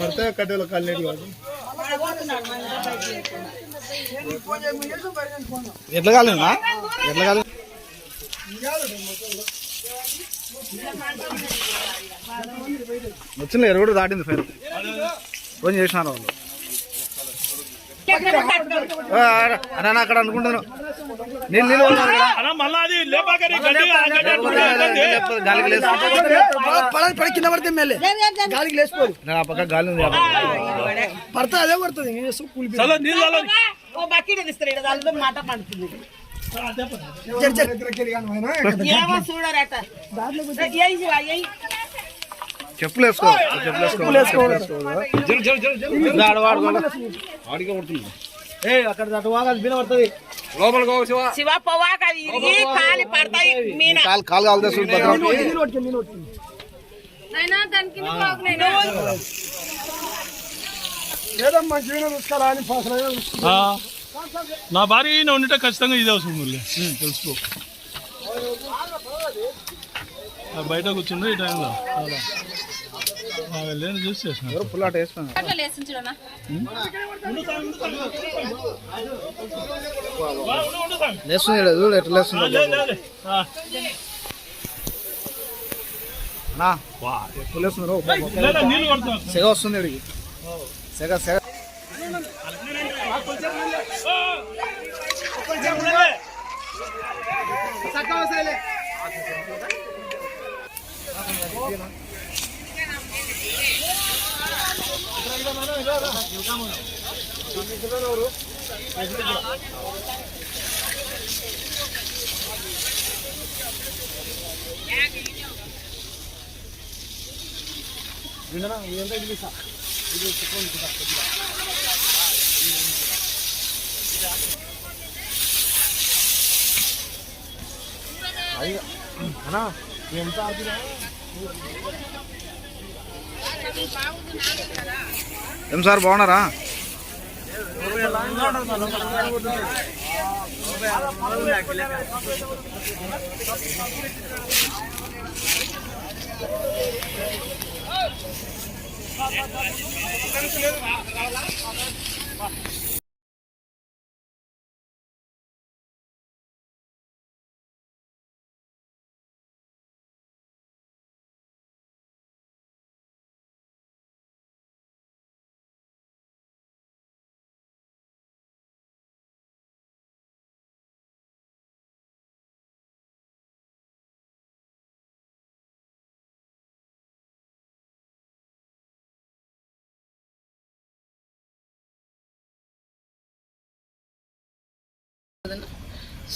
పడితే కట్టెలు కళ్ళేది కాదు. ఎట్లా కాలేదా ఎట్లా కాలేదు వచ్చిన 20 కూడా దాటింది ఫైర్ ఫోన్ చేసినారు వాళ్ళు. అన్న అక్కడ అనుకుంటాను నీళ్ళు కింద పడితే గాలికి లేచిపోదు పక్క గాలి పడతా అదే పడుతుంది. చెప్పులు వేసుకో అక్కడ బిన పడుతుంది కాలు కాలు నా భార్య ఉంటే ఖచ్చితంగా ఇది అవసరం తెలుసుకో. బయట కూర్చుండే ఈ టైంలో వెళ్ళి చూసి చేసిన పుల్లాట వేసుకున్నా చూడు ఎట్లా లేస్తుంది సెగ వస్తుంది ఇడికి సెగ సెగ ఏం సార్ బాగున్నారా?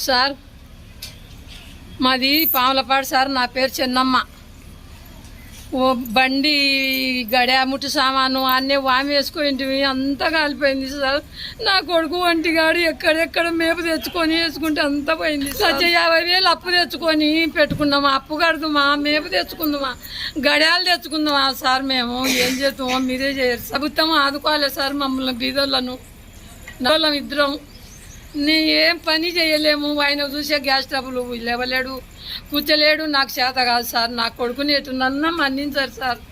సార్ మాది పాములపాడు సార్. నా పేరు చెన్నమ్మ. ఓ బండి గడియా ముట్టు సామాను అన్నీ వామి వేసుకుంటే అంతా కాలిపోయింది సార్. నా కొడుకు వంటిగాడు ఎక్కడెక్కడ మేపు తెచ్చుకొని వేసుకుంటే అంతా పోయింది. 50,000 అప్పు తెచ్చుకొని పెట్టుకున్నామా, అప్పు కడుతుమా, మేపు తెచ్చుకుందామా, గడియాలు తెచ్చుకుందామా సార్. మేము ఏం చేస్తామో మీరే చేయరు. ప్రభుత్వం ఆదుకోవాలి సార్ మమ్మల్ని, బీదోళ్ళను. నోళ్ళం ఇద్దరం ఏం పని చేయలేము. ఆయన చూసే గ్యాస్ ట్రబుల్ లేవలేడు, కూర్చోలేడు. నాకు చేత కాదు సార్. నా కొడుకుని ఎటున్నా మన్నించారు సార్.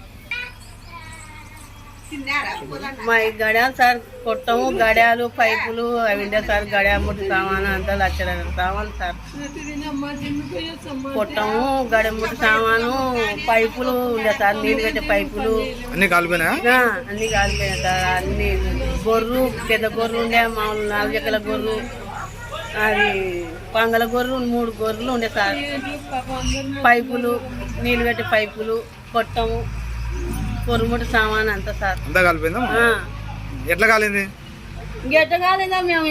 మా గడియాలు సార్ కొట్టము, గడియాలు పైపులు అవి ఉండే సార్. గడియా ముట్టు సామాను అంతా 1,00,000 సామాను సార్. కొట్టము, గడియ ముట్టు సామాను, పైపులు ఉండే సార్. నీళ్ళు పెట్టే పైపులు అన్ని కాలిపోయినా సార్. అన్ని గొర్రు, పెద్ద గొర్రు ఉండే, మామూలు 4 ఎకరాల గొర్రు, అది పంగల గొర్రు 3 గొర్రెలు ఉండే సార్. పైపులు, నీళ్ళు పెట్టే పైపులు, కొట్టము, కొరుముటి సామాన్ అంతా సార్. అంతా కాలిపోయిందా? ఎట్లా కాలింది? ఎట్లా కాలేదా మేము